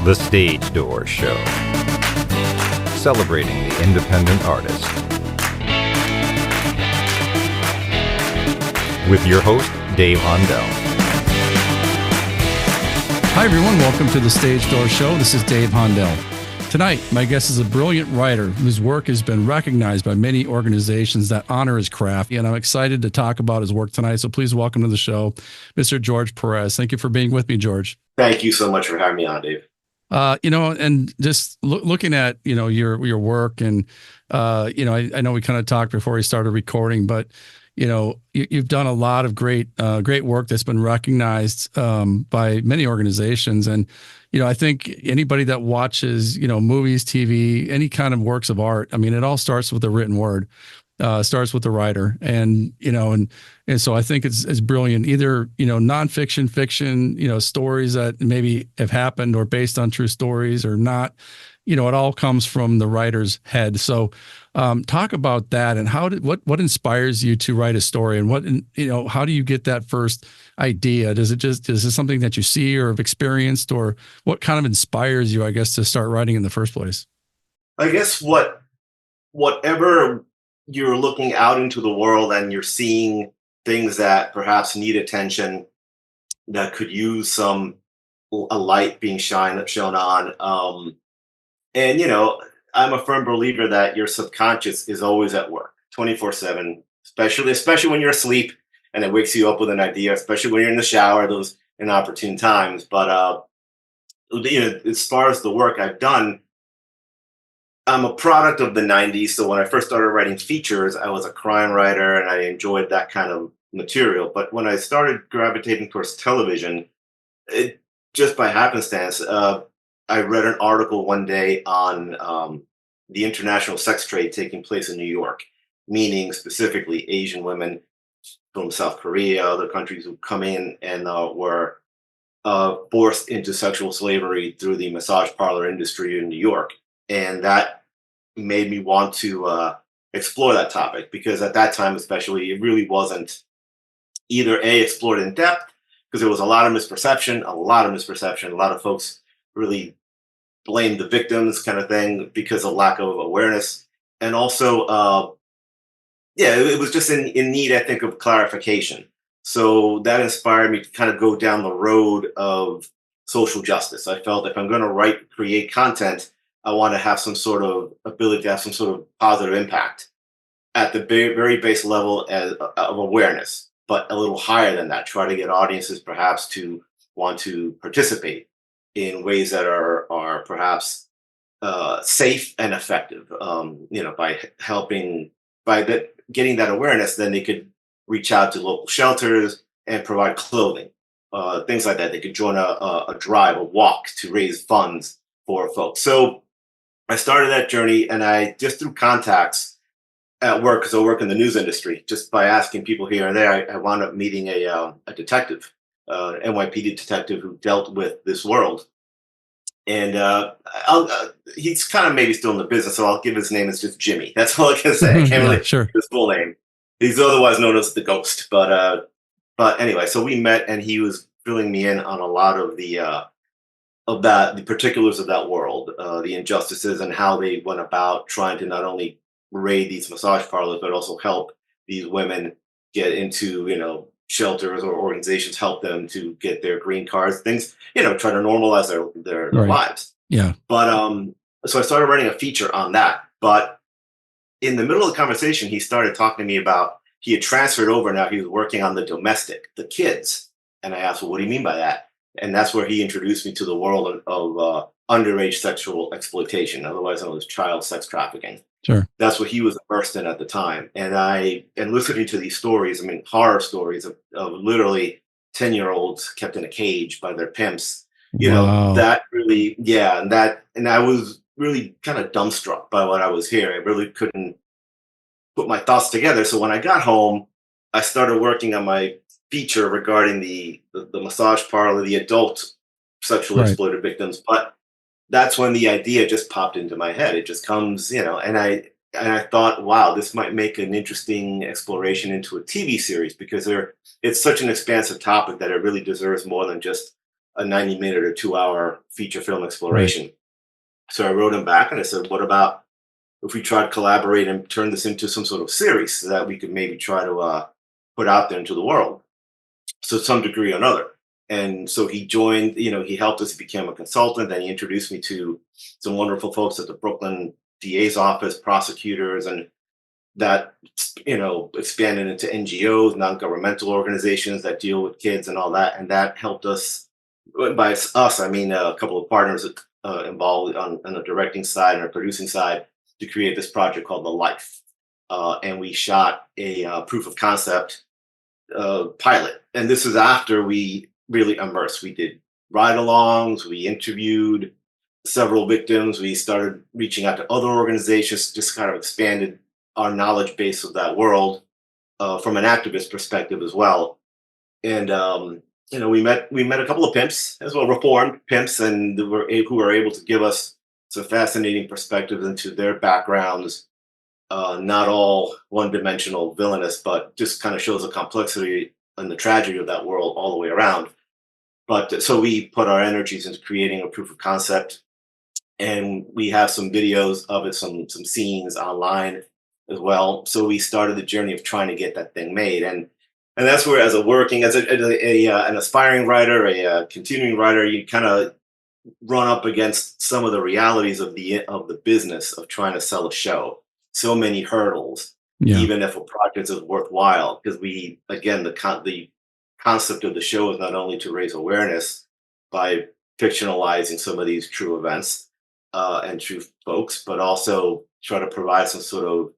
The Stage Door Show, celebrating the independent artist. With your host, Dave Hondel. Hi everyone, welcome to The Stage Door Show. This is Dave Hondel. Tonight, my guest is a brilliant writer whose work has been recognized by many organizations that honor his craft, and I'm excited to talk about his work tonight. So please welcome to the show, Mr. George Perez. Thank you for being with me, George. Thank you so much for having me on, Dave. And just looking at, your work and, I know we kind of talked before we started recording, but, you've done a lot of great work that's been recognized by many organizations. And, I think anybody that watches, movies, TV, any kind of works of art, I mean, it all starts with the written word. Starts with the writer, and so I think it's brilliant. Either nonfiction, fiction, stories that maybe have happened or based on true stories or not. It all comes from the writer's head. So, talk about that and what inspires you to write a story, and how do you get that first idea? Is it something that you see or have experienced, or what kind of inspires you, I guess, to start writing in the first place? I guess whatever you're looking out into the world and you're seeing things that perhaps need attention, that could use a light being shown on. I'm a firm believer that your subconscious is always at work 24/7, especially when you're asleep and it wakes you up with an idea, especially when you're in the shower, those inopportune times. But as far as the work I've done, I'm a product of the 90s. So when I first started writing features, I was a crime writer and I enjoyed that kind of material. But when I started gravitating towards television, it just by happenstance, I read an article one day on the international sex trade taking place in New York, meaning specifically Asian women from South Korea, other countries who come in and were forced into sexual slavery through the massage parlor industry in New York. And that made me want to explore that topic, because at that time, especially, it really wasn't either explored in depth, because there was a lot of misperception. A lot of folks really blamed the victims, kind of thing, because of lack of awareness. And also, it was just in need, I think, of clarification. So that inspired me to kind of go down the road of social justice. I felt if I'm going to create content, I want to have some sort of ability to have some sort of positive impact at the very base level of awareness, but a little higher than that. Try to get audiences perhaps to want to participate in ways that are perhaps safe and effective. By getting that awareness, then they could reach out to local shelters and provide clothing, things like that. They could join a drive, a walk to raise funds for folks. So I started that journey, and I just through contacts at work, because I work in the news industry, just by asking people here and there, I wound up meeting a detective, NYPD detective who dealt with this world. And he's kind of maybe still in the business, so I'll give his name as just Jimmy. That's all I can say. I can't really give his full name. He's otherwise known as the Ghost. But anyway, so we met, and he was filling me in on a lot of the particulars of that world, the injustices, and how they went about trying to not only raid these massage parlors, but also help these women get into, shelters or organizations, help them to get their green cards, things, try to normalize their lives. Yeah. But so I started writing a feature on that. But in the middle of the conversation, he started talking to me about, he had transferred over, now he was working on the domestic, the kids. And I asked, well, what do you mean by that? And that's where he introduced me to the world of underage sexual exploitation, otherwise known as child sex trafficking. Sure. That's what he was immersed in at the time. And listening to these stories, I mean, horror stories of literally 10-year-olds kept in a cage by their pimps, that really, and I was really kind of dumbstruck by what I was hearing. I really couldn't put my thoughts together. So when I got home, I started working on my feature regarding the massage parlor, the adult sexually exploited victims. But that's when the idea just popped into my head. It just comes, and I thought, wow, this might make an interesting exploration into a TV series, because it's such an expansive topic that it really deserves more than just a 90-minute or 2-hour feature film exploration. So I wrote him back and I said, what about if we try to collaborate and turn this into some sort of series so that we could maybe try to put out there into the world, so some degree or another. And so he joined, he helped us, he became a consultant, and he introduced me to some wonderful folks at the Brooklyn DA's office, prosecutors, and that, expanded into NGOs, non-governmental organizations that deal with kids and all that. And that helped us, by us, I mean, a couple of partners involved on the directing side and the producing side, to create this project called The Life. And we shot a proof of concept pilot. And this is after we really immersed. We did ride-alongs, we interviewed several victims, we started reaching out to other organizations, just kind of expanded our knowledge base of that world from an activist perspective as well. And we met a couple of pimps as well, reformed pimps, and who were able to give us some fascinating perspectives into their backgrounds. Not all one-dimensional villainous, but just kind of shows the complexity and the tragedy of that world all the way around. But so we put our energies into creating a proof of concept, and we have some videos of it, some scenes online as well. So we started the journey of trying to get that thing made, and that's where, as an aspiring writer, a continuing writer, you kind of run up against some of the realities of the business of trying to sell a show. So many hurdles, even if a project is worthwhile, because the concept of the show is not only to raise awareness by fictionalizing some of these true events and true folks, but also try to provide some sort of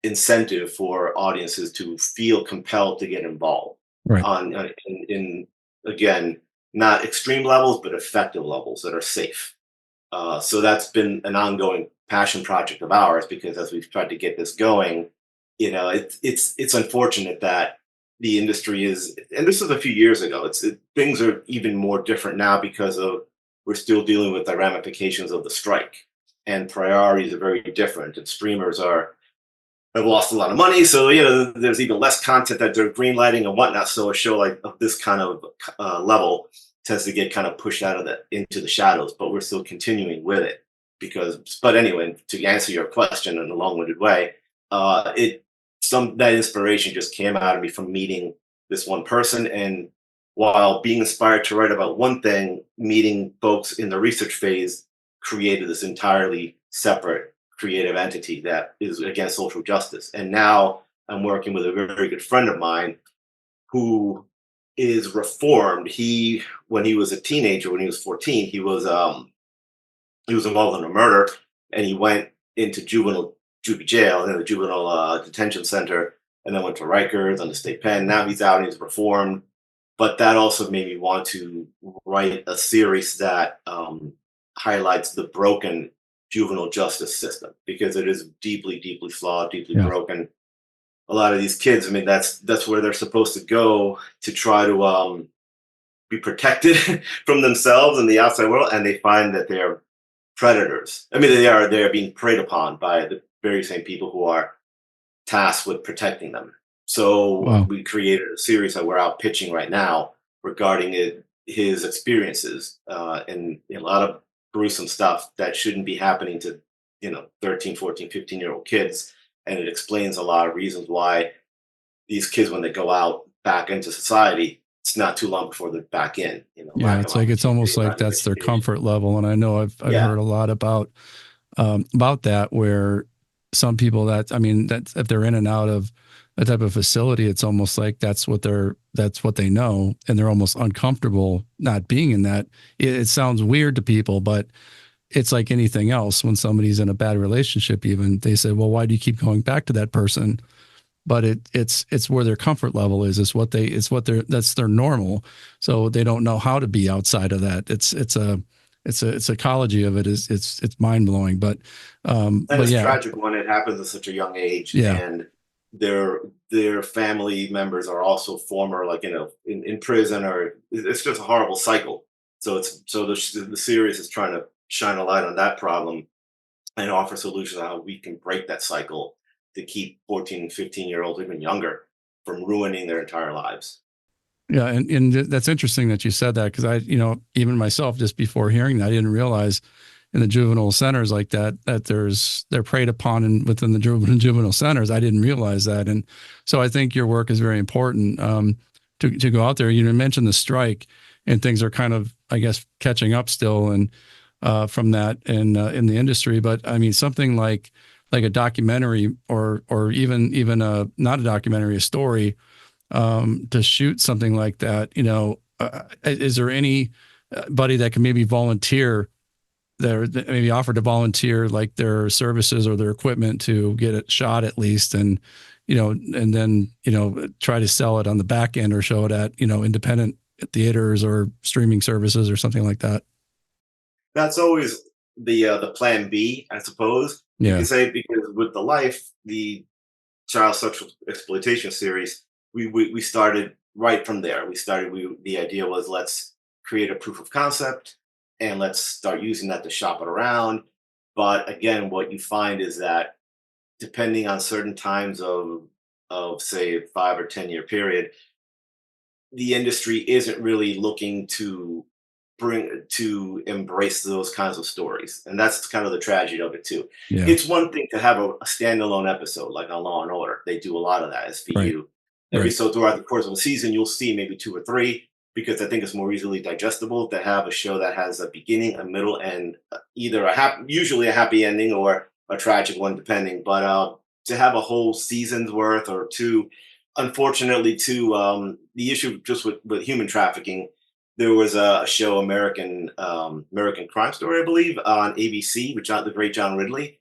incentive for audiences to feel compelled to get involved in again, not extreme levels, but effective levels that are safe. So that's been an ongoing passion project of ours, because as we've tried to get this going, it's unfortunate that the industry is, and this was a few years ago, things are even more different now because we're still dealing with the ramifications of the strike, and priorities are very different, and streamers have lost a lot of money, so there's even less content that they're greenlighting and whatnot. So a show like of this kind of level tends to get kind of pushed into the shadows, but we're still continuing with it but anyway, to answer your question in a long-winded way, that inspiration just came out of me from meeting this one person, and while being inspired to write about one thing, meeting folks in the research phase created this entirely separate creative entity that is against social justice. And now I'm working with a very good friend of mine who is reformed. When he was a teenager, when he was 14, he was involved in a murder, and he went into juvie jail, in the juvenile detention center, and then went to Rikers on the state pen. Now he's out and he's reformed. But that also made me want to write a series that highlights the broken juvenile justice system, because it is deeply, deeply flawed, deeply broken. A lot of these kids, I mean, that's where they're supposed to go to try to be protected from themselves and the outside world, and they find that they're predators. I mean, they're being preyed upon by the very same people who are tasked with protecting them. So we created a series that we're out pitching right now regarding his experiences and a lot of gruesome stuff that shouldn't be happening to 13, 14, 15-year-old kids. And it explains a lot of reasons why these kids, when they go out back into society, it's not too long before they're back in. It's almost like that's their comfort level. And I know I've heard a lot about that, where some people that if they're in and out of a type of facility, it's almost like that's what they know, and they're almost uncomfortable not being in that. It sounds weird to people, but it's like anything else. When somebody's in a bad relationship, even, they say, well, why do you keep going back to that person? But it's where their comfort level is. That's their normal. So they don't know how to be outside of that. It's ecology of it it's mind blowing. But it's tragic when it happens at such a young age. Yeah. And their family members are also former, in prison, or it's just a horrible cycle. So the series is trying to shine a light on that problem and offer solutions on how we can break that cycle to keep 14, 15-year-olds, even younger, from ruining their entire lives. Yeah, and that's interesting that you said that, because I, even myself, just before hearing that, I didn't realize in the juvenile centers like that they're preyed upon within the juvenile centers. I didn't realize that, and so I think your work is very important, to go out there. You mentioned the strike, and things are kind of, I guess, catching up still, and from that in the industry. But I mean, something like a documentary, or even a not a documentary, a story, to shoot something like that. Is there anybody that can maybe volunteer that maybe offer to volunteer like their services or their equipment to get it shot at least, and and then try to sell it on the back end, or show it at independent theaters or streaming services or something like that? That's always the plan B, I suppose you Yeah. could say, because with the child sexual exploitation series, we started right from there. The idea was, let's create a proof of concept and let's start using that to shop it around. But again, what you find is that depending on certain times of say 5 or 10 year period, the industry isn't really looking to embrace those kinds of stories, and that's kind of the tragedy of it too. Yeah. It's one thing to have a standalone episode like on Law and Order. They do a lot of that, Right. SVU. Every Right. so throughout the course of a season, you'll see maybe two or three, because I think it's more easily digestible to have a show that has a beginning, a middle, and either usually a happy ending or a tragic one, depending. But to have a whole season's worth or two, unfortunately, too, the issue just with human trafficking, there was a show, American Crime Story, I believe, on ABC, with the great John Ridley.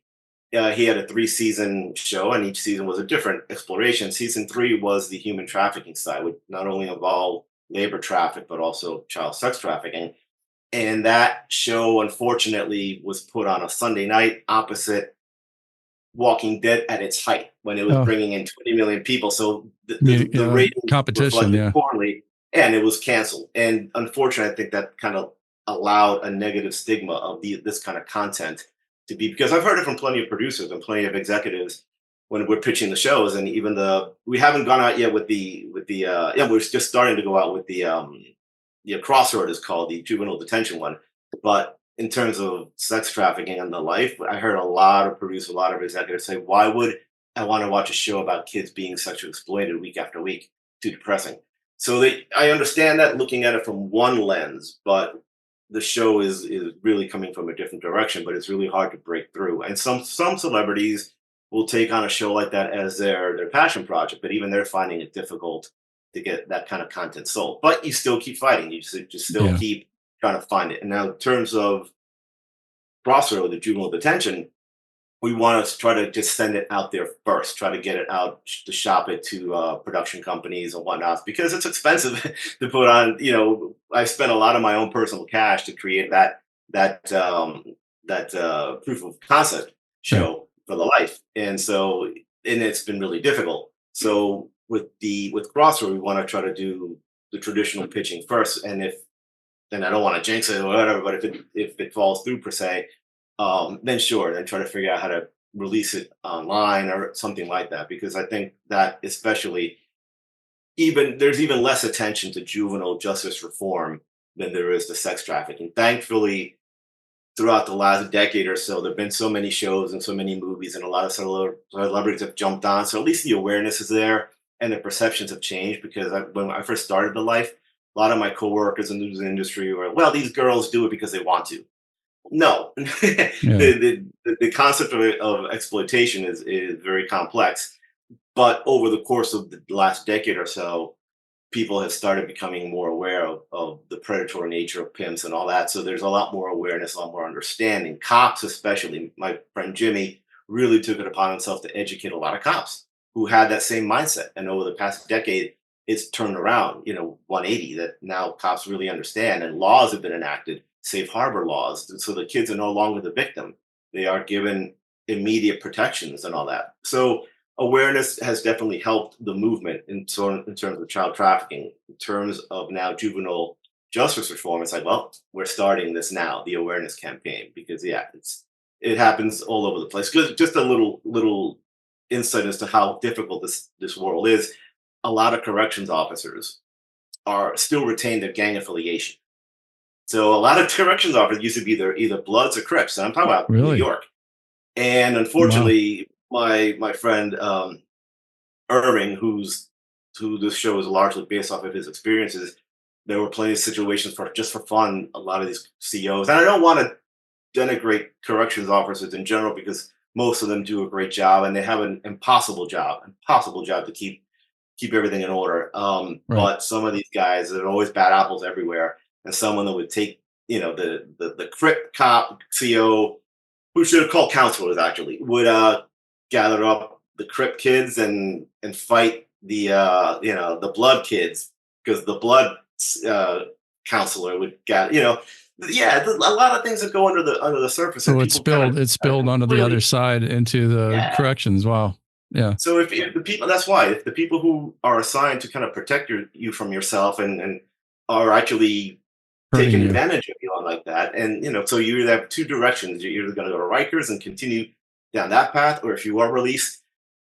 He had a 3 season show, and each season was a different exploration. Season 3 was the human trafficking side, which not only involved labor traffic but also child sex trafficking. And that show, unfortunately, was put on a Sunday night opposite Walking Dead at its height, when it was Oh, bringing in 20 million people. So the ratings competition. reflected Yeah. poorly, and it was canceled. And unfortunately, I think that kind of allowed a negative stigma of this kind of content to be, because I've heard it from plenty of producers and plenty of executives when we're pitching the shows. And even we haven't gone out yet with the yeah, we're just starting to go out with the Crossroad is called, the juvenile detention one. But in terms of sex trafficking and the life, I heard a lot of producers, a lot of executives say, "Why would I want to watch a show about kids being sexually exploited week after week? Too depressing." So I understand that, looking at it from one lens, but the show is really coming from a different direction. But it's really hard to break through. And some celebrities will take on a show like that as their passion project, but even they're finding it difficult to get that kind of content sold. But you still keep fighting. You just still Yeah. keep trying to find it. And now, in terms of Crossroad, the juvenile detention, we want to try to just send it out there first, try to get it out to shop it to production companies and whatnot, because it's expensive to put on. I spent a lot of my own personal cash to create that proof of concept Yeah. show for the life, and it's been really difficult. So with Crossroad, we want to try to do the traditional pitching first, and I don't want to jinx it or whatever, but if it falls through per se, then sure, then try to figure out how to release it online or something like that. Because I think that, especially, there's even less attention to juvenile justice reform than there is to sex trafficking. Thankfully, throughout the last decade or so, there've been so many shows and so many movies, and a lot of celebrities have jumped on. So at least the awareness is there, and the perceptions have changed. Because when I first started the life, a lot of my coworkers in the news industry were, well, these girls do it because they want to. No, Yeah. the concept of exploitation is very complex. But over the course of the last decade or so, people have started becoming more aware of the predatory nature of pimps and all that. So there's a lot more awareness, a lot more understanding. Cops, especially, my friend Jimmy really took it upon himself to educate a lot of cops who had that same mindset. And over the past decade, it's turned around, 180, that now cops really understand, and laws have been enacted, safe harbor laws. So the kids are no longer the victim. They are given immediate protections and all that. So awareness has definitely helped the movement in terms of child trafficking. In terms of now juvenile justice reform, it's like, well, we're starting this now, the awareness campaign, because yeah, it happens all over the place. Just a little insight as to how difficult this world is. A lot of corrections officers are still retain their gang affiliation. So a lot of corrections officers used to be either Bloods or Crips, and I'm talking about New Really? York. And Wow. unfortunately, my friend Irving, who this show is largely based off of his experiences, there were plenty of situations for just for fun. A lot of these COs, and I don't want to denigrate corrections officers in general because most of them do a great job and they have an impossible job to keep everything in order. Right. But some of these guys, there are always bad apples everywhere, and someone that would take, the Crip cop CO, who should have called counselors actually, would gather up the Crip kids and fight the Blood kids because the Blood uh, counselor would get yeah, a lot of things that go under the surface, and So people kind of it spilled onto the other really, side into the yeah. corrections. Wow. Yeah. So if the people, that's why if the people who are assigned to kind of protect you from yourself and are actually Hurting taking you. advantage of you on like that, and so you either have two directions. You're either going to go to Rikers and continue down that path, or if you are released,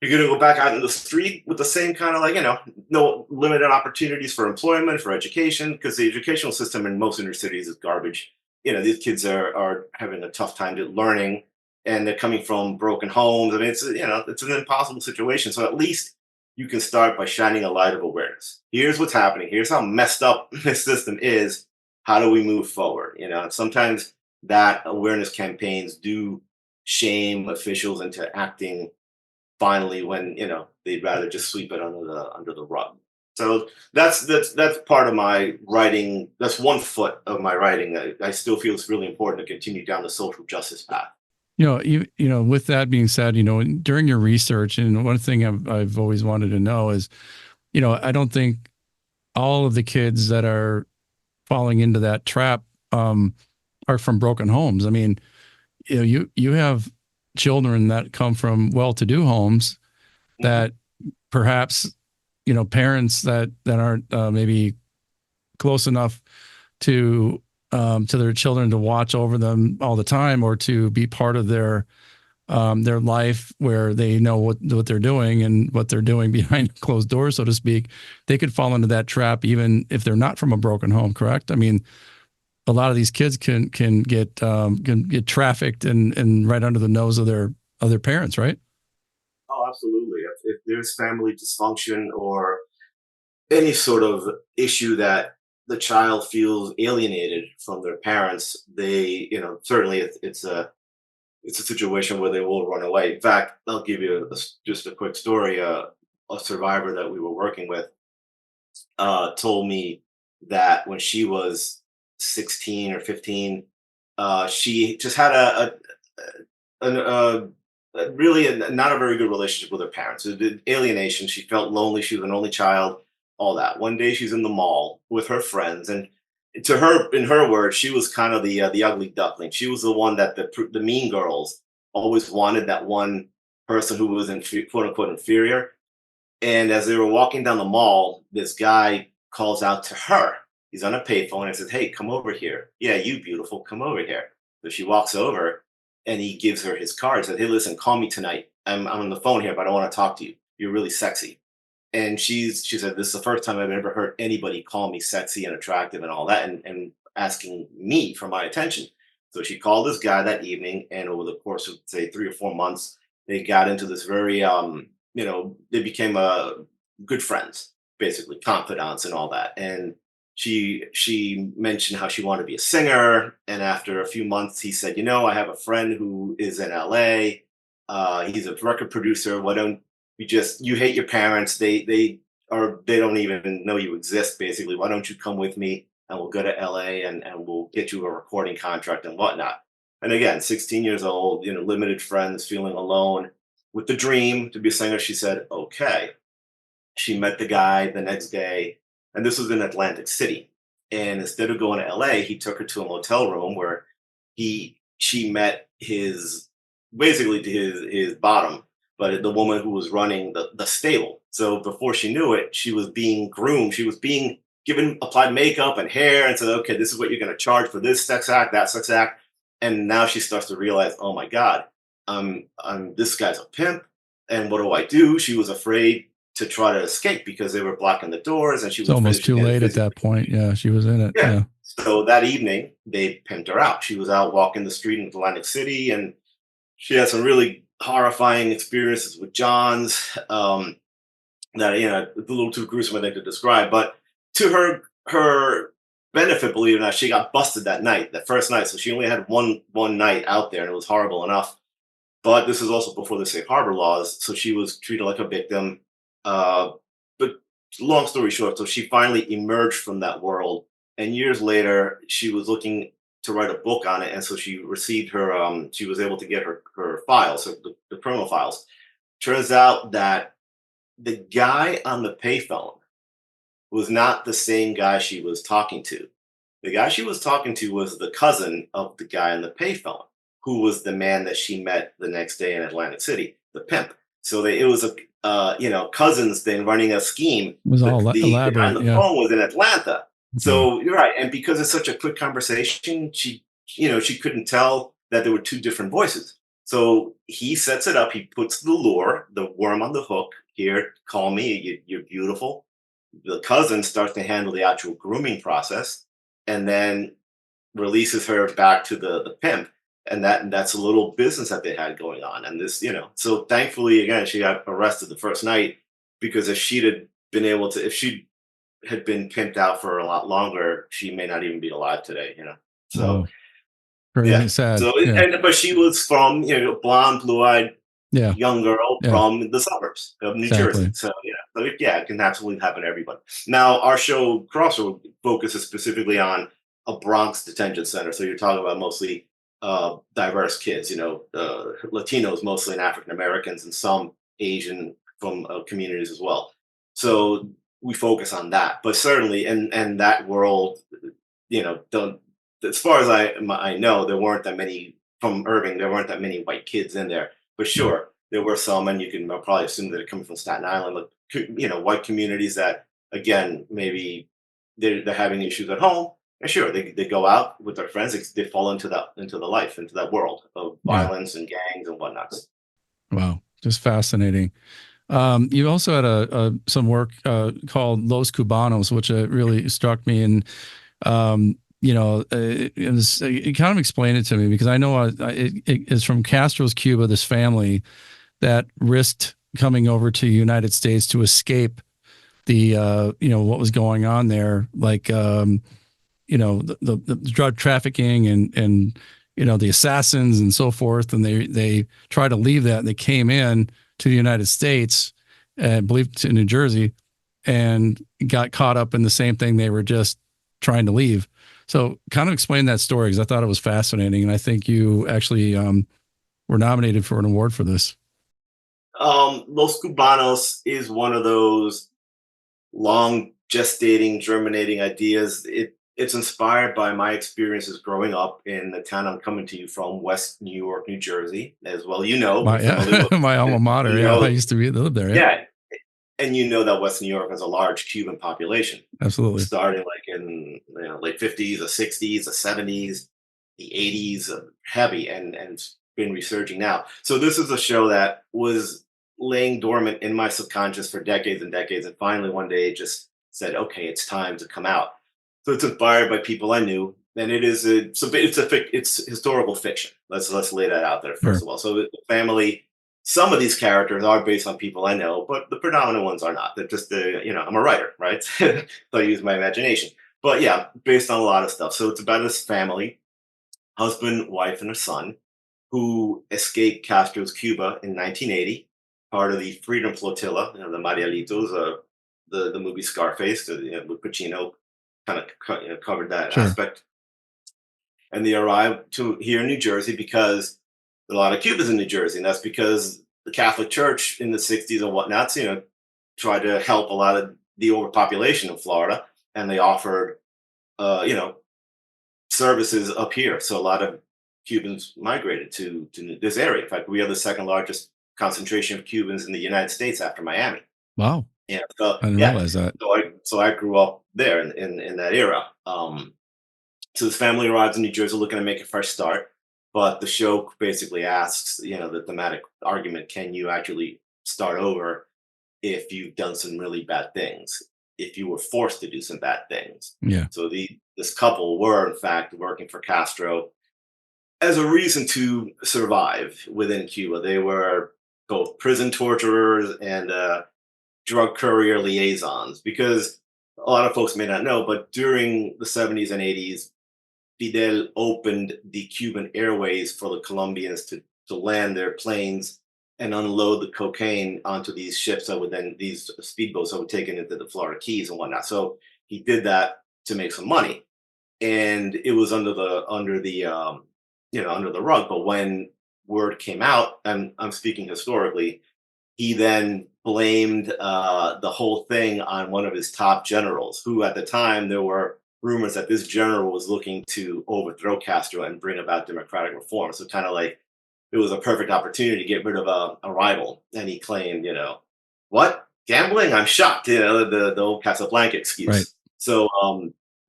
you're going to go back out in the street with the same kind of no limited opportunities for employment, for education, because the educational system in most inner cities is garbage. These kids are having a tough time learning, and they're coming from broken homes. I mean, it's an impossible situation. So at least you can start by shining a light of awareness. Here's what's happening. Here's how messed up this system is. How do we move forward? And sometimes that awareness campaigns do shame officials into acting finally when they'd rather just sweep it under the rug. So that's part of my writing. That's one foot of my writing. I still feel it's really important to continue down the social justice path. With that being said, during your research, and one thing I've always wanted to know is, I don't think all of the kids that are falling into that trap are from broken homes. I mean, you have children that come from well-to-do homes Mhm. that perhaps parents that aren't maybe close enough to their children to watch over them all the time or to be part of their life where they know what they're doing and what they're doing behind closed doors, so to speak. They could fall into that trap even if they're not from a broken home. Correct? I mean, a lot of these kids can get trafficked and right under the nose of their parents, right? Oh, absolutely. If there's family dysfunction or any sort of issue that the child feels alienated from their parents, they, certainly it's a situation where they will run away. In fact, I'll give you just a quick story. A survivor that we were working with told me that when she was 16 or 15, she just had really not a very good relationship with her parents. It did alienation. She felt lonely. She was an only child. All that. One day, she's in the mall with her friends, and to her, in her words, she was kind of the ugly duckling. She was the one that the mean girls always wanted. That one person who was quote unquote inferior. And as they were walking down the mall, this guy calls out to her. He's on a payphone and says, "Hey, come over here. Yeah, you beautiful, come over here." So she walks over and he gives her his card. Says, "Hey, listen, call me tonight. I'm on the phone here, but I don't want to talk to you. You're really sexy." And she said, "This is the first time I've ever heard anybody call me sexy and attractive and all that, and asking me for my attention." So she called this guy that evening, and over the course of say 3 or 4 months, they got into this very they became good friends, basically confidants and all that. And she mentioned how she wanted to be a singer, and after a few months, he said, "I have a friend who is in LA. He's a record producer. Why don't you hate your parents? They don't even know you exist. Basically, why don't you come with me and we'll go to LA and we'll get you a recording contract and whatnot." And again, 16 years old, limited friends, feeling alone with the dream to be a singer. She said, "Okay." She met the guy the next day, and this was in Atlantic City. And instead of going to LA, he took her to a motel room where she met his basically to his bottom, but the woman who was running the stable. So before she knew it, she was being groomed. She was being given applied makeup and hair and said, "Okay, this is what you're going to charge for this sex act, that sex act." And now she starts to realize, "Oh my God, this guy's a pimp. And what do I do?" She was afraid to try to escape because they were blocking the doors, and she It's was almost too late at that point. Yeah, she was in it. yeah. Yeah. So that evening, they pimped her out. She was out walking the street in Atlantic City, and she had some really horrifying experiences with Johns. That it's a little too gruesome, I think, to describe. But to her benefit, believe it or not, she got busted that night, that first night. So she only had one night out there, and it was horrible enough. But this is also before the safe harbor laws, so she was treated like a victim. But long story short, so she finally emerged from that world, and years later, she was looking to write a book on it, and so she received her. She was able to get her files, the criminal files. Turns out that the guy on the payphone was not the same guy she was talking to. The guy she was talking to was the cousin of the guy on the payphone, who was the man that she met the next day in Atlantic City, the pimp. So it was a cousins thing running a scheme. It was all The guy on elaborate. the Yeah. phone was in Atlanta. Mhm. So you're right, and because it's such a quick conversation, she couldn't tell that there were two different voices. So he sets it up. He puts the lure, the worm on the hook. Here, call me. You're beautiful. The cousin starts to handle the actual grooming process, and then releases her back to the pimp. And that's a little business that they had going on. And this, so thankfully, again, she got arrested the first night, because if she'd had been able to, if she had been pimped out for a lot longer, she may not even be alive today. So Wow. Very yeah. sad. So Yeah. but she was from blonde, blue-eyed Yeah. young girl Yeah. from the suburbs of New Exactly. Jersey. So it can absolutely happen to everybody. Now, our show Crossroad focuses specifically on a Bronx detention center. So you're talking about mostly diverse kids, Latinos mostly, and African Americans, and some Asian from communities as well. So we focus on that, but certainly, and that world, don't. As far as I know, there weren't that many from Irving. There weren't that many white kids in there, but sure, there were some, and you can probably assume that they're coming from Staten Island, like white communities that, again, maybe they're having issues at home, and sure, they go out with their friends, they fall into that world of Yeah. violence and gangs and whatnot. Wow. Just fascinating. You also had some work called Los Cubanos, which really struck me. And it kind of explained it to me, because I know it's from Castro's Cuba, this family that risked coming over to the United States to escape the what was going on there, like the drug trafficking and the assassins and so forth, and they tried to leave that, and they came in to the United States, and I believe to New Jersey, and got caught up in the same thing they were just trying to leave. So kind of explain that story, because I thought it was fascinating, and I think you actually were nominated for an award for this. Los Cubanos is one of those long gestating, germinating ideas. It's inspired by my experiences growing up in the town I'm coming to you from, West New York, New Jersey, as well. My alma mater. you Yeah, I know, used to live there. Yeah, yeah, and that West New York has a large Cuban population, absolutely. starting like in late 50s, the 60s, the 70s, the 80s, heavy, and it's been resurging now. So this is a show that was laying dormant in my subconscious for decades and decades, and finally one day it just said, "Okay, it's time to come out." So it's inspired by people I knew, and it's historical fiction. Let's lay that out there first Sure. of all. So the family. Some of these characters are based on people I know, but the predominant ones are not. They're just I'm a writer, right? So I use my imagination. But yeah, based on a lot of stuff. So it's about this family, husband, wife, and a son, who escaped Castro's Cuba in 1980, part of the Freedom Flotilla, the Marielitos, the movie Scarface, with Pacino kind of covered that Sure. aspect. And they arrived here in New Jersey because there are a lot of Cubans in New Jersey, and that's because the Catholic Church in the 60s and whatnot, tried to help a lot of the overpopulation of Florida, and they offered, services up here. So a lot of Cubans migrated to this area. In fact, we have the second largest concentration of Cubans in the United States after Miami. Wow. Yeah, so I didn't yeah, realize that. so I grew up there in that era. So this family arrives in New Jersey looking to make a fresh start, but the show basically asks, the thematic argument: can you actually start over if you've done some really bad things, if you were forced to do some bad things. Yeah. So this couple were, in fact, working for Castro as a reason to survive within Cuba. They were both prison torturers and drug courier liaisons, because a lot of folks may not know, but during the 70s and 80s, Fidel opened the Cuban airways for the Colombians to land their planes and unload the cocaine onto these ships that would then, these speedboats that would take it into the Florida Keys and whatnot. So he did that to make some money. And it was under the rug. But when word came out, and I'm speaking historically, he then blamed the whole thing on one of his top generals, who at the time there were rumors that this general was looking to overthrow Castro and bring about democratic reform. So kind of like it was a perfect opportunity to get rid of a rival. And he claimed, what? Gambling? I'm shocked. The old Casablanca excuse. Right. So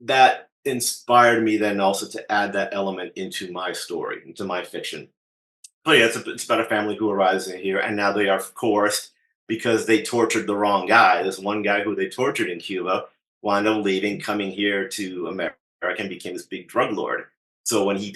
that inspired me then also to add that element into my story, into my fiction. But yeah, it's about a family who arrives in here, and now they are coerced because they tortured the wrong guy. This one guy who they tortured in Cuba wound up leaving, coming here to America, and became this big drug lord. So when he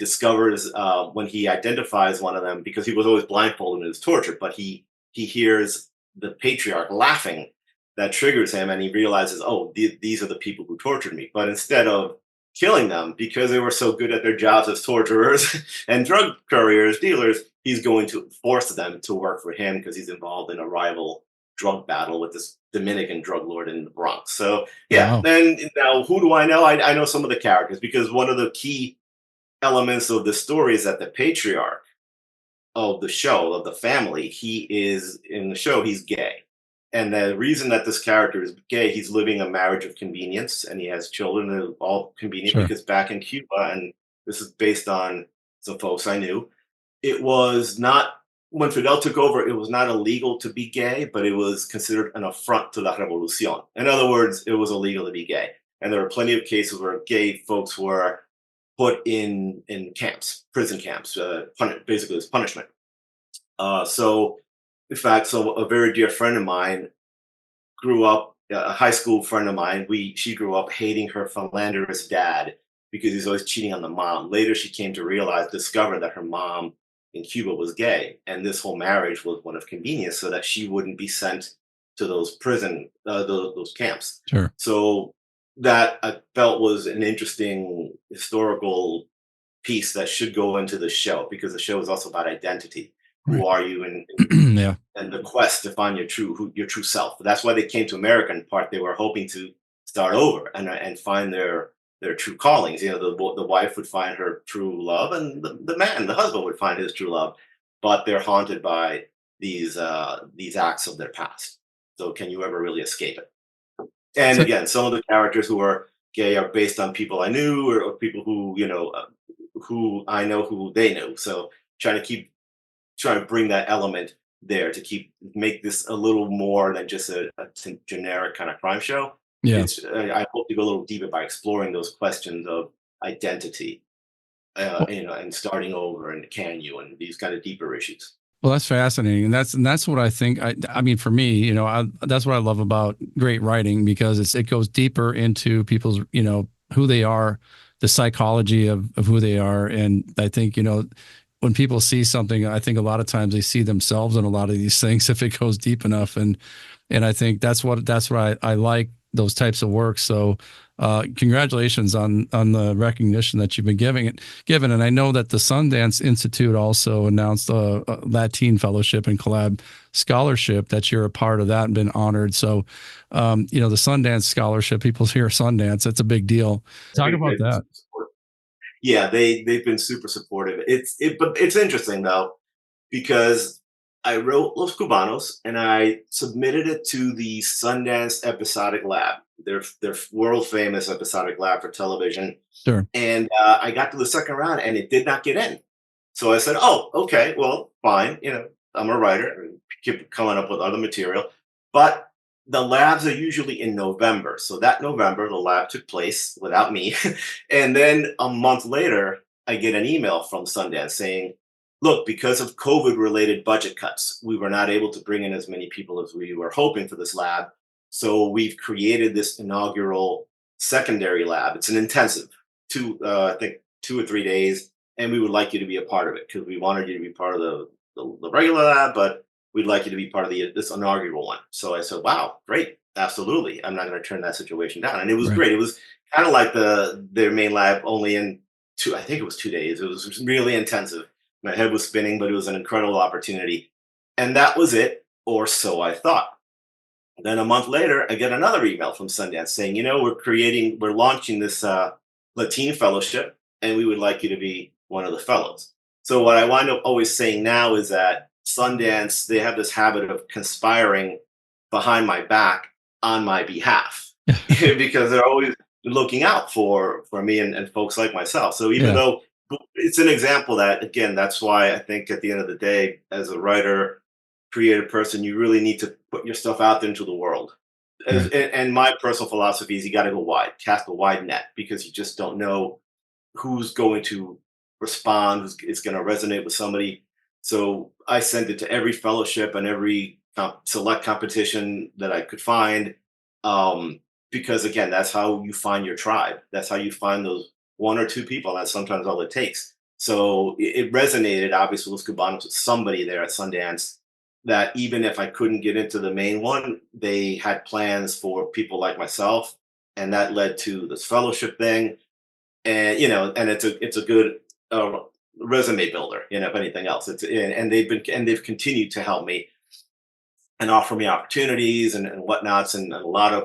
when he identifies one of them, because he was always blindfolded and was tortured, but he hears the patriarch laughing, that triggers him, and he realizes, oh, these are the people who tortured me. But instead of killing them, because they were so good at their jobs as torturers and drug couriers, dealers, he's going to force them to work for him because he's involved in a rival drug battle with this Dominican drug lord in the Bronx. So yeah, Wow. then now who do I know? I know some of the characters, because one of the key elements of the story is that the patriarch of the show, of the family, he is in the show, he's gay. And the reason that this character is gay, he's living a marriage of convenience, and he has children that are all convenient, Sure. because back in Cuba, and this is based on some folks I knew, it was not, when Fidel took over, it was not illegal to be gay, but it was considered an affront to la revolucion. In other words, it was illegal to be gay. And there were plenty of cases where gay folks were put in camps, prison camps, basically as punishment. So in fact, so a very dear friend of mine grew up, a high school friend of mine, she grew up hating her philanderous dad because he's always cheating on the mom. Later, she came to discover that her mom in Cuba was gay, and this whole marriage was one of convenience so that she wouldn't be sent to those those camps. Sure. So that I felt was an interesting historical piece that should go into the show, because the show is also about identity. Right. Who are you, and Yeah. and the quest to find your true self. That's why they came to America. In part, they were hoping to start over and find their true callings. The wife would find her true love, and the husband would find his true love. But they're haunted by these acts of their past. So can you ever really escape it? And So, again, some of the characters who are gay are based on people I knew, or people who who I know who they knew. So trying to bring that element there to make this a little more than just a generic kind of crime show. yeah. I hope to go a little deeper by exploring those questions of identity, Well, and starting over, and can you, and these kind of deeper issues. well, that's fascinating, and that's what I think. I mean, for me, that's what I love about great writing, because it goes deeper into people's, who they are, the psychology of who they are, and I think when people see something, I think a lot of times they see themselves in a lot of these things if it goes deep enough, and I think that's what I like those types of work. So, congratulations on the recognition that you've been given. And I know that the Sundance Institute also announced a Latin Fellowship and Collab Scholarship, that you're a part of that and been honored. So, the Sundance Scholarship, people hear Sundance, it's a big deal. Talk about that. Yeah, they've been super supportive. But it's interesting though, because I wrote Los Cubanos and I submitted it to the Sundance Episodic Lab, their world famous episodic lab for television. Sure. And I got to the second round and it did not get in. So I said, "Oh, okay, well, fine. I'm a writer, and keep coming up with other material, but." The labs are usually in November. So that November, the lab took place without me. And then a month later, I get an email from Sundance saying, look, because of COVID related budget cuts, we were not able to bring in as many people as we were hoping for this lab. So we've created this inaugural secondary lab. It's an intensive, I think 2 or 3 days, and we would like you to be a part of it because we wanted you to be part of the regular lab, but we'd like you to be part of this inaugural one. So I said, wow, great, absolutely. I'm not going to turn that situation down, and it was Right. great. It was kind of like their main lab, only in I think it was 2 days. It was really intensive. My head was spinning, but it was an incredible opportunity. And that was it, or so I thought. Then a month later, I get another email from Sundance saying, we're launching this Latine fellowship, and we would like you to be one of the fellows. So what I wind up always saying now is that Sundance, they have this habit of conspiring behind my back on my behalf because they're always looking out for me and folks like myself. So even Yeah. though it's an example that, again, that's why I think at the end of the day, as a writer, creative person, you really need to put your stuff out there into the world. Right. And my personal philosophy is you got to go wide, cast a wide net, because you just don't know who's going to respond, it's going to resonate with somebody. So I sent it to every fellowship and every select competition that I could find. Because again, that's how you find your tribe. That's how you find those one or two people. That's sometimes all it takes. So it resonated, obviously, with Cubanos, with somebody there at Sundance, that even if I couldn't get into the main one, they had plans for people like myself. And that led to this fellowship thing. And, and it's a good resume builder, if anything else. And they've continued to help me and offer me opportunities and whatnots, and a lot of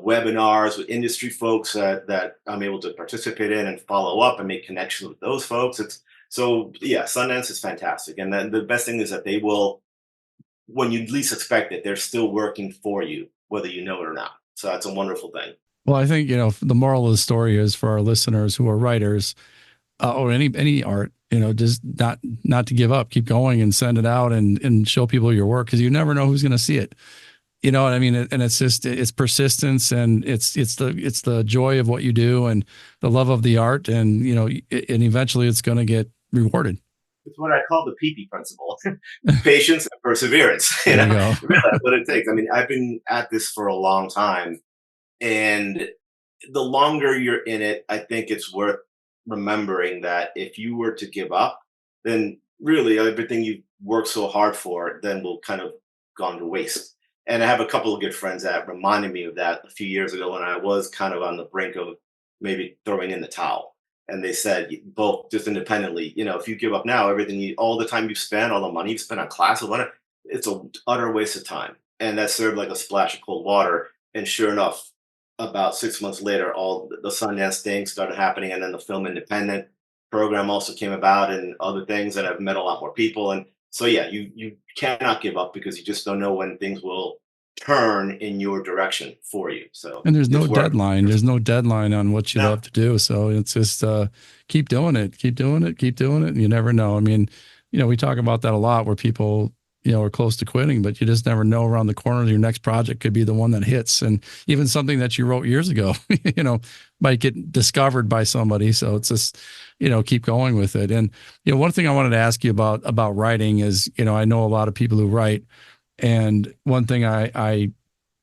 webinars with industry folks that I'm able to participate in and follow up and make connections with those folks. Yeah, Sundance is fantastic. And then the best thing is that they will, when you least expect it, they're still working for you, whether you know it or not. So that's a wonderful thing. Well, I think, the moral of the story is for our listeners who are writers, or any art, just not to give up, keep going and send it out and show people your work, because you never know who's going to see it. You know what I mean? And it's persistence, and it's the joy of what you do and the love of the art, and and eventually it's going to get rewarded. It's what I call the PP principle: patience and perseverance. There you go. Really, that's what it takes. I mean, I've been at this for a long time, and the longer you're in it, I think it's worth remembering that if you were to give up, then really everything you worked so hard for then will kind of gone to waste. And I have a couple of good friends that reminded me of that a few years ago when I was kind of on the brink of maybe throwing in the towel. And they said, both just independently, if you give up now, all the time you've spent, all the money you've spent on classes, whatever, it's an utter waste of time. And that served like a splash of cold water. And sure enough, about 6 months later, all the Sundance things started happening, and then the Film Independent program also came about, and other things, and I've met a lot more people. And so, yeah, you cannot give up, because you just don't know when things will turn in your direction for you. So, And there's no it's work. deadline. There's no deadline on what you No. love to do. So it's just keep doing it, keep doing it, keep doing it. And you never know. I mean, we talk about that a lot, where people, are close to quitting, but you just never know around the corner. Your next project could be the one that hits. And even something that you wrote years ago, might get discovered by somebody. So it's just, keep going with it. And, one thing I wanted to ask you about writing is, I know a lot of people who write, and one thing I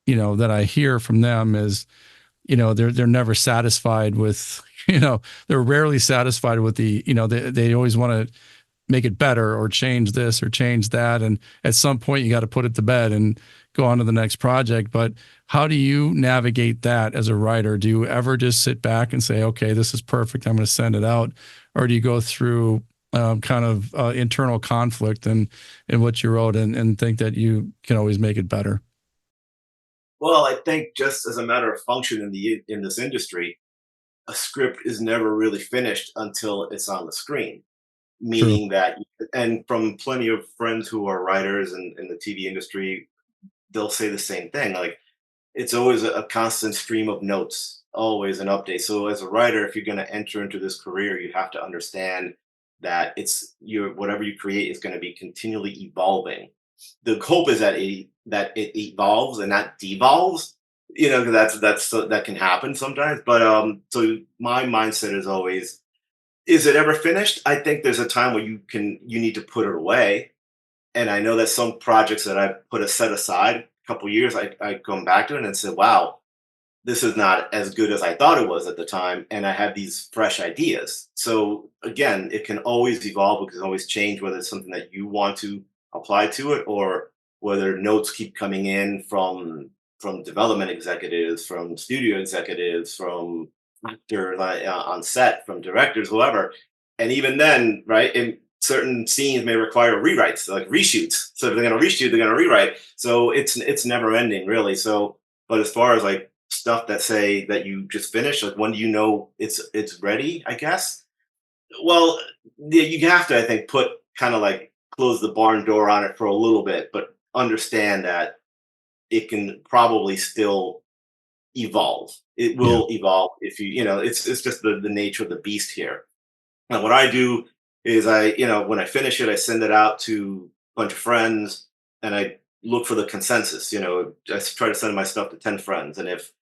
that I hear from them is, they're never satisfied with, they're rarely satisfied with they always want to make it better or change this or change that. And at some point you got to put it to bed and go on to the next project. But how do you navigate that as a writer? Do you ever just sit back and say, okay, this is perfect, I'm going to send it out? Or do you go through kind of internal conflict in what you wrote and think that you can always make it better? Well, I think just as a matter of function in this industry, a script is never really finished until it's on the screen. True. Meaning that, and from plenty of friends who are writers in the TV industry, they'll say the same thing. Like, it's always a constant stream of notes, always an update. So as a writer, if you're going to enter into this career, you have to understand that whatever you create is going to be continually evolving. The hope is that it evolves and not devolves. 'Cause that can happen sometimes. But so my mindset is always, Is it ever finished? I think there's a time where you need to put it away. And I know that some projects that I put a set aside a couple years, I come back to it and say, wow, this is not as good as I thought it was at the time. And I have these fresh ideas. So again, it can always evolve, it can always change, whether it's something that you want to apply to it, or whether notes keep coming in from development executives, from studio executives, from actors on set, from directors, whoever. And even then, right, in certain scenes may require rewrites, like reshoots. So if they're going to reshoot, they're going to rewrite. So it's never ending, really. So, but as far as like stuff that say that you just finished, like when do you know it's ready? I guess. Well, yeah, you have to, I think, put kind of like close the barn door on it for a little bit, but understand that it can probably still evolve. It Yeah. will evolve if it's just the nature of the beast here. Now, what I do is when I finish it, I send it out to a bunch of friends and I look for the consensus. I try to send my stuff to 10 friends. And if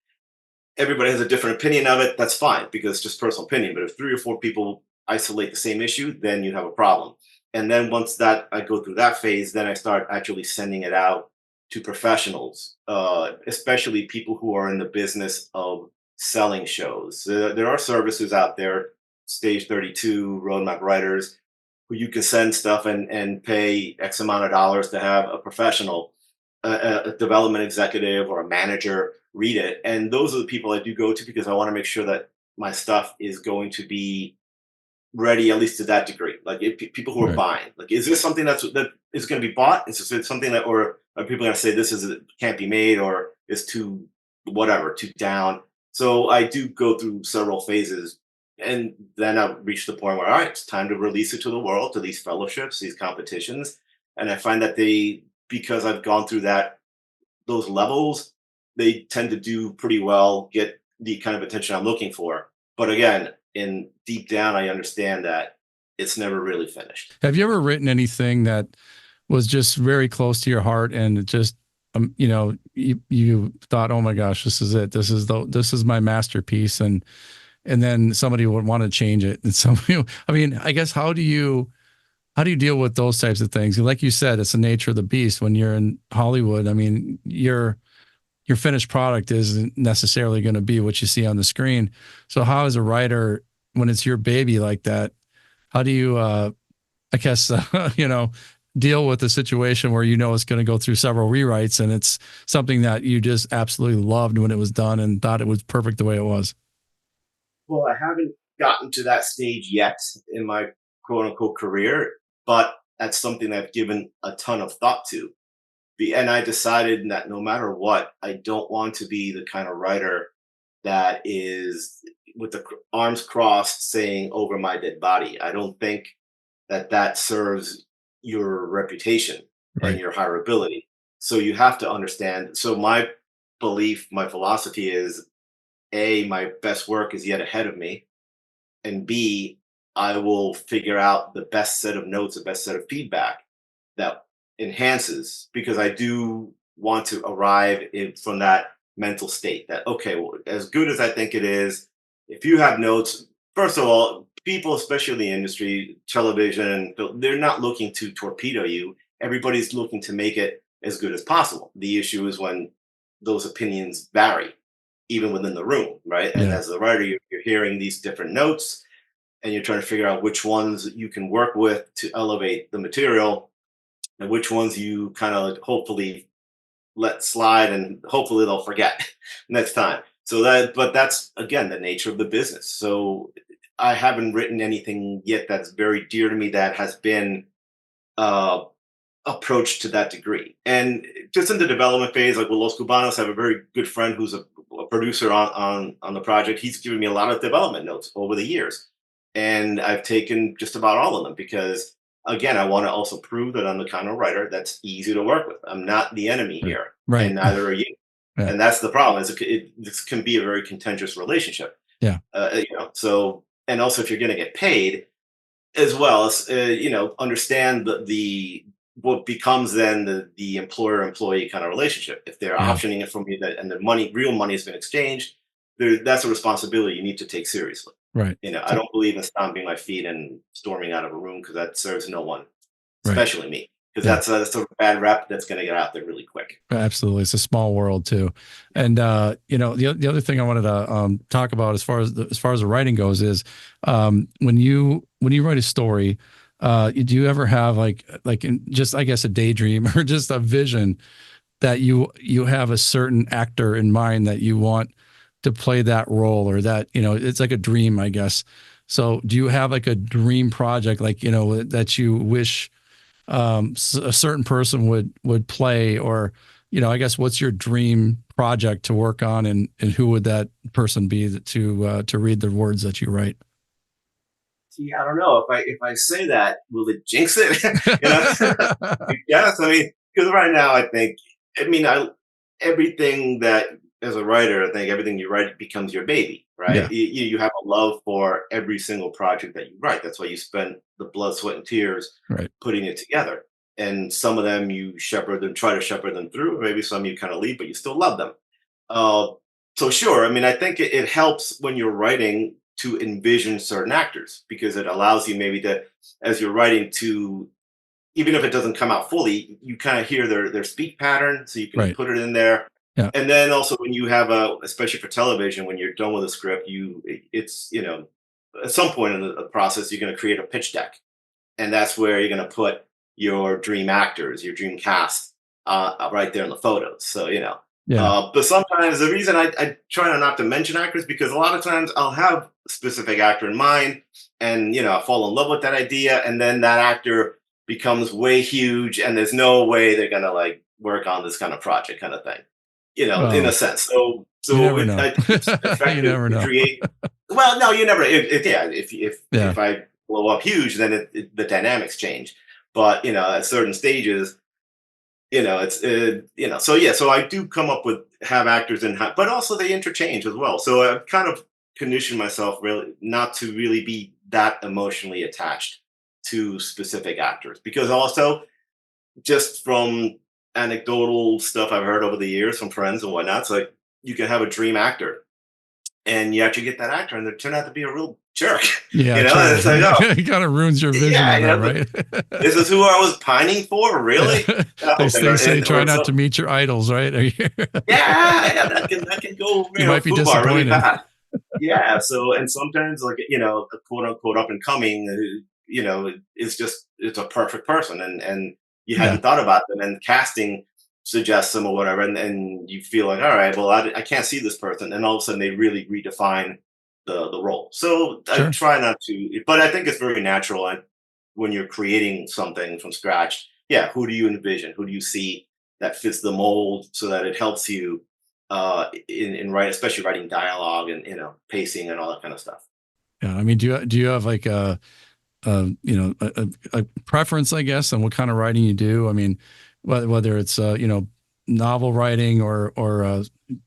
everybody has a different opinion of it, that's fine because it's just personal opinion. But if 3 or 4 people isolate the same issue, then you have a problem. And then once that I go through that phase, then I start actually sending it out to professionals, especially people who are in the business of selling shows. There are services out there, Stage 32, Roadmap Writers, who you can send stuff and pay X amount of dollars to have a professional, a development executive or a manager read it. And those are the people I do go to because I want to make sure that my stuff is going to be ready, at least to that degree. Like if people who are Right. buying, like, is this something that is going to be bought? Is this something that, or are people going to say this is can't be made or is too whatever, too down? So I do go through several phases, and then I reach the point where all right, it's time to release it to the world, to these fellowships, these competitions, and I find that because I've gone through those levels, they tend to do pretty well, get the kind of attention I'm looking for. But again, in deep down, I understand that it's never really finished. Have you ever written anything that was just very close to your heart and it just, you thought, oh my gosh, this is it. This is my masterpiece. And then somebody would want to change it. And so, I mean, I guess, how do you deal with those types of things? Like you said, it's the nature of the beast when you're in Hollywood. I mean, your finished product isn't necessarily going to be what you see on the screen. So how, as a writer, when it's your baby like that, how do you, I guess, deal with a situation where it's going to go through several rewrites and it's something that you just absolutely loved when it was done and thought it was perfect the way it was? Well, I haven't gotten to that stage yet in my quote unquote career, but that's something I've given a ton of thought to. And I decided that no matter what, I don't want to be the kind of writer that is with the arms crossed saying over my dead body. I don't think that serves your reputation and Right. your hireability. So you have to understand. So my belief, my philosophy is A, my best work is yet ahead of me. And B, I will figure out the best set of notes, the best set of feedback that enhances, because I do want to arrive from that mental state that, okay, well, as good as I think it is, if you have notes, first of all, people, especially in the industry, television, they're not looking to torpedo you. Everybody's looking to make it as good as possible. The issue is when those opinions vary, even within the room, right? And Yeah. as a writer, you're hearing these different notes and you're trying to figure out which ones you can work with to elevate the material and which ones you kind of hopefully let slide and hopefully they'll forget next time. But that's again the nature of the business. So I haven't written anything yet that's very dear to me that has been uh, approached to that degree. And just in the development phase, like with Los Cubanos, I have a very good friend who's a producer on the project. He's given me a lot of development notes over the years, and I've taken just about all of them because, again, I want to also prove that I'm the kind of writer that's easy to work with. I'm not the enemy Right. here, Right. and neither are you. Yeah. And that's the problem. This can be a very contentious relationship. Yeah. So and also if you're going to get paid as well as understand the what becomes then the employer employee kind of relationship. If they're Yeah. optioning it from you, that and the real money has been exchanged, that's a responsibility you need to take seriously. Right. I So, don't believe in stomping my feet and storming out of a room because that serves no one, right. especially me, because Yeah. that's a bad rep that's going to get out there really quick. Absolutely. It's a small world too. And the other ththing I wanted to talk about as far as the writing goes is when you write a story, do you ever have just, I guess, a daydream or just a vision that you have a certain actor in mind that you want to play that role, or that, it's like a dream, I guess. So do you have like a dream project, like, that you wish a certain person would play, or, I guess, what's your dream project to work on, and who would that person be to read the words that you write? See, I don't know if I say that, will it jinx it? Yes. I mean, because right now I mean, everything that as a writer, I think everything you write becomes your baby, Yeah. right? You have a love for every single project that you write. That's why you spend the blood, sweat, and tears Right. putting it together. And some of them you try to shepherd them through. Maybe some you kind of leave, but you still love them. Uh, so sure, I mean, I think it helps when you're writing to envision certain actors because it allows you maybe to, as you're writing, to even if it doesn't come out fully, you kind of hear their speak pattern, so you can Right. put it in there. Yeah. And then also when you have especially for television, when you're done with a script, it's at some point in the process, you're going to create a pitch deck, and that's where you're going to put your dream actors, your dream cast, right there in the photos. So Yeah. but sometimes the reason I try not to mention actors because a lot of times I'll have a specific actor in mind, and I fall in love with that idea, and then that actor becomes way huge, and there's no way they're gonna like work on this kind of project, kind of thing. In a Oh, sense. So you never I know. think it's You effective never to know. create. Well, no, you never. Yeah, Yeah. if I blow up huge, then the dynamics change. But at certain stages, it's so yeah, so I do come up with have actors in, but also they interchange as well. So I've kind of conditioned myself really not to really be that emotionally attached to specific actors because also just from anecdotal stuff I've heard over the years from friends and whatnot, it's like you can have a dream actor and you actually get that actor and they turn out to be a real jerk. Yeah, And true. it's like, oh, It kind of ruins your vision yeah, of them, this right? is who I was pining for, Yeah. really? They say try Or not to so, meet your idols, right? yeah, that can go, You might be foobar really disappointed. bad. Yeah. So, and sometimes, like, a quote unquote up and coming, it's a perfect person, and you Yeah, hadn't thought about them, and casting suggests them or whatever, and you feel like, all right, well, I can't see this person, and all of a sudden they really redefine the role. So I sure. try not to, but I think it's very natural. When you're creating something from scratch, yeah, who do you envision? Who do you see that fits the mold so that it helps you in write, especially writing dialogue and pacing and all that kind of stuff. Yeah, I mean, do you have like a preference, I guess, on what kind of writing you do? I mean, whether it's novel writing, or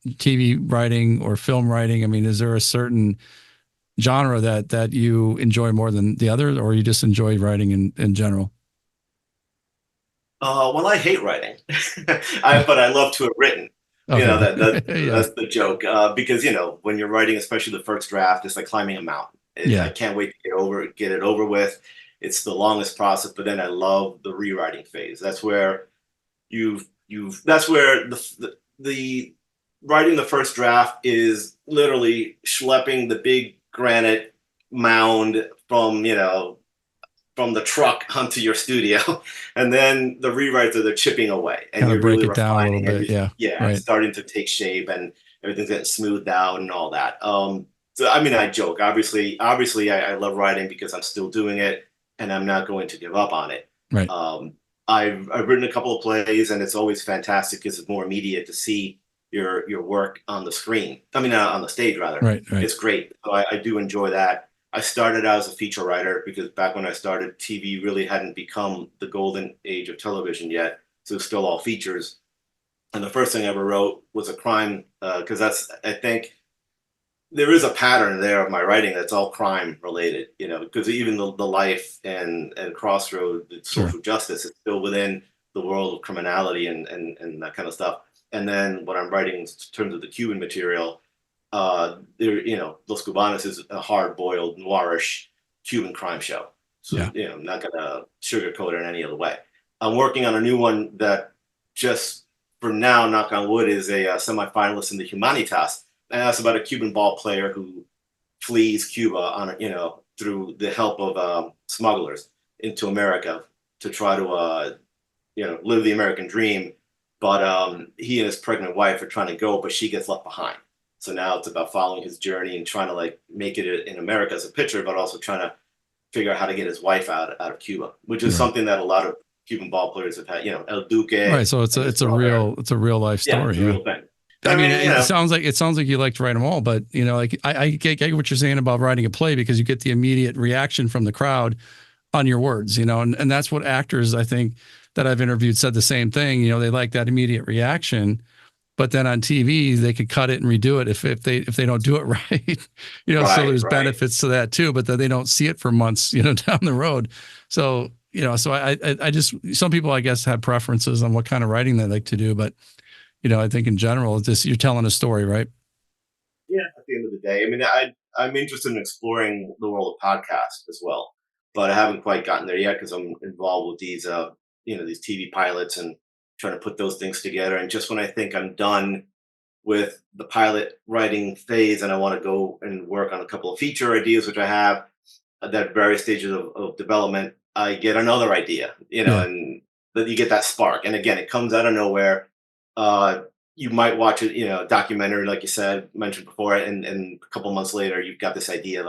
TV writing, or film writing. I mean, is there a certain genre that you enjoy more than the other, or you just enjoy writing in general? Well, I hate writing, but I love to have written. Okay. Yeah. That's the joke. Because when you're writing, especially the first draft, it's like climbing a mountain. I Yeah. can't wait to get it over with. It's the longest process, but then I love the rewriting phase. That's where that's where the writing the first draft is literally schlepping the big granite mound from the truck onto your studio, and then the rewrites are the chipping away, and Kind of you're break really it down a little refining, and bit. Yeah. it's Right. starting to take shape, and everything's getting smoothed out and all that. So I mean, I joke. Obviously, I love writing because I'm still doing it, and I'm not going to give up on it. Right. Um, I've written a couple of plays, and it's always fantastic because it's more immediate to see your work on the screen. I mean, on the stage rather. Right. Right. It's great. So I do enjoy that. I started out as a feature writer because back when I started, TV really hadn't become the golden age of television yet. So it's still all features. And the first thing I ever wrote was a crime, because I think there is a pattern there of my writing that's all crime related, because even the life and crossroad, the Sure. social justice is still within the world of criminality and that kind of stuff. And then what I'm writing in terms of the Cuban material, Los Cubanos is a hard-boiled, noirish Cuban crime show. So, Yeah. I'm not gonna sugarcoat it in any other way. I'm working on a new one that just for now, knock on wood, is a semifinalist in the Humanitas, and that's about a Cuban ball player who flees Cuba through the help of smugglers into America to try to live the American dream. But he and his pregnant wife are trying to go, but she gets left behind. So now it's about following his journey and trying to like make it in America as a pitcher, but also trying to figure out how to get his wife out of Cuba, which is something that a lot of Cuban ball players have had. El Duque. Right. So it's a real life story. It's a real thing. I mean, it sounds like you like to write them all, but like I get what you're saying about writing a play because you get the immediate reaction from the crowd on your words, and that's what actors I think that I've interviewed said the same thing. They like that immediate reaction. But then on TV, they could cut it and redo it if they don't do it right. So there's benefits to that too, but then they don't see it for months, down the road. So, so I just, some people I guess have preferences on what kind of writing they like to do, but I think in general, it's just, you're telling a story, right? Yeah. At the end of the day, I mean, I'm interested in exploring the world of podcasts as well, but I haven't quite gotten there yet because I'm involved with these, these TV pilots and trying to put those things together. And just when I think I'm done with the pilot writing phase and I want to go and work on a couple of feature ideas, which I have at various stages of development, I get another idea, and that you get that spark. And again, it comes out of nowhere. You might watch a documentary, like you said, mentioned before, and a couple of months later, you've got this idea,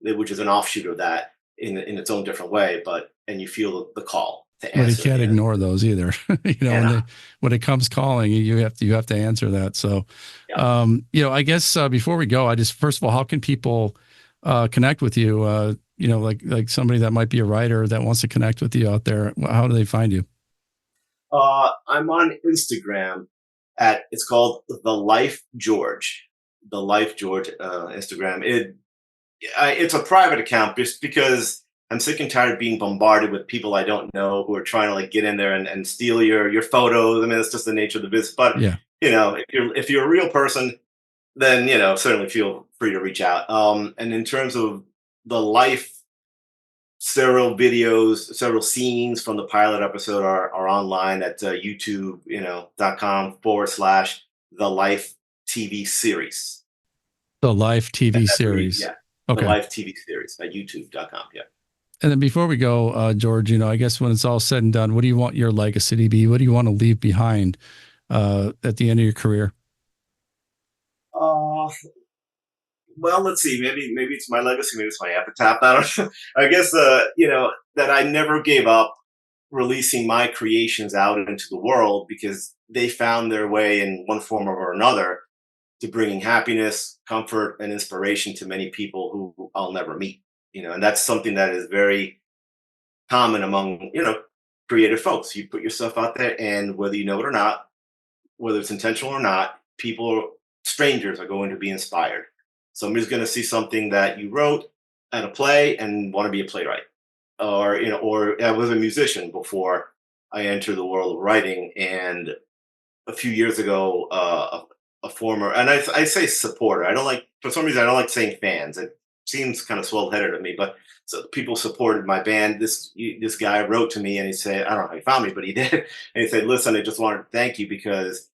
which is an offshoot of that in its own different way, and you feel the call. But you can't ignore those either. When it comes calling, you have to answer that. So, I guess before we go, first of all, how can people connect with you? Like somebody that might be a writer that wants to connect with you out there. How do they find you? I'm on Instagram it's called The Life George. The Life George Instagram. It's a private account just because I'm sick and tired of being bombarded with people I don't know who are trying to like get in there and steal your photos. I mean, it's just the nature of the business. But if you're a real person, then certainly feel free to reach out. And in terms of the life, several videos, several scenes from the pilot episode are online at youtube.com/The Life TV Series. The Life TV series. Okay. The Life TV series at youtube.com. Yeah. And then before we go, George, I guess when it's all said and done, what do you want your legacy to be? What do you want to leave behind at the end of your career? Well, let's see. Maybe it's my legacy. Maybe it's my epitaph. I don't know. I guess that I never gave up releasing my creations out into the world because they found their way in one form or another to bringing happiness, comfort, and inspiration to many people who I'll never meet. And that's something that is very common among, creative folks. You put yourself out there, and whether you know it or not, whether it's intentional or not, strangers are going to be inspired. Somebody's going to see something that you wrote at a play and want to be a playwright. Or I was a musician before I entered the world of writing. And a few years ago, a former, and I say supporter. For some reason, I don't like saying fans. It seems kind of swell-headed of me, but so people supported my band. This guy wrote to me and he said, I don't know how he found me, but he did. And he said, listen, I just wanted to thank you because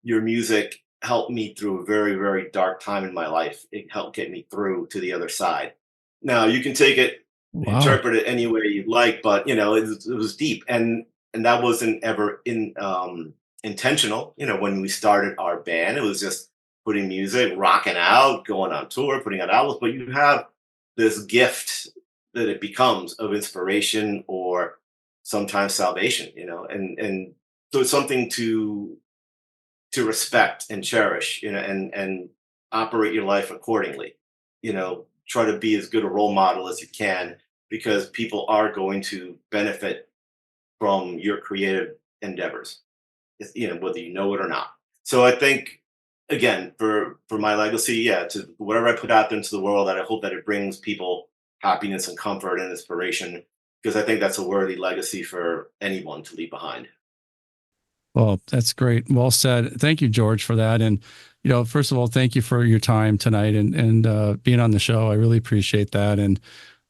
your music helped me through a very, very dark time in my life. It helped get me through to the other side. Now you can take it, interpret it any way you'd like, but it was deep. And that wasn't ever intentional. When we started our band, it was just putting music, rocking out, going on tour, putting out albums, but you have this gift that it becomes of inspiration or sometimes salvation, and so it's something to respect and cherish, and operate your life accordingly. Try to be as good a role model as you can because people are going to benefit from your creative endeavors, whether you know it or not. So I think, again, for my legacy, to whatever I put out there into the world, that I hope that it brings people happiness and comfort and inspiration, because I think that's a worthy legacy for anyone to leave behind. Well, that's great. Well said. Thank you, George, for that. And first of all, thank you for your time tonight and being on the show. I really appreciate that. And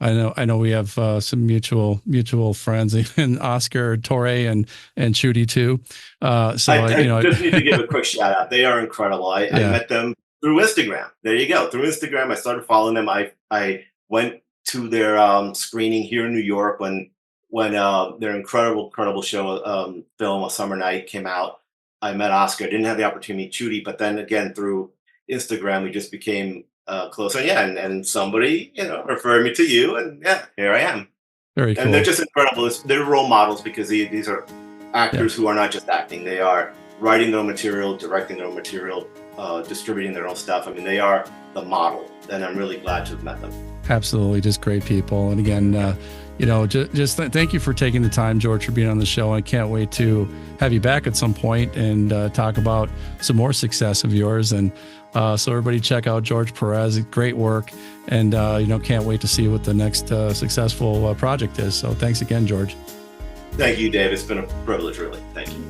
I know we have some mutual friends, and Oscar, Torre, and Chudy too. I just need to give a quick shout out. They are incredible. I met them through Instagram. There you go. Through Instagram, I started following them. I went to their screening here in New York when their incredible show, film, A Summer Night, came out. I met Oscar. Didn't have the opportunity to meet Chudy, but then again through Instagram, we just became close. And somebody, referred me to you, and here I am. Very cool. And they're just incredible. They're role models because these are actors who are not just acting. They are writing their own material, directing their own material, distributing their own stuff. I mean, they are the model, and I'm really glad to have met them. Absolutely, just great people. And again, thank you for taking the time, George, for being on the show. I can't wait to have you back at some point and talk about some more success of yours. And so everybody check out George Perez. Great work. And, can't wait to see what the next successful project is. So thanks again, George. Thank you, Dave. It's been a privilege, really. Thank you.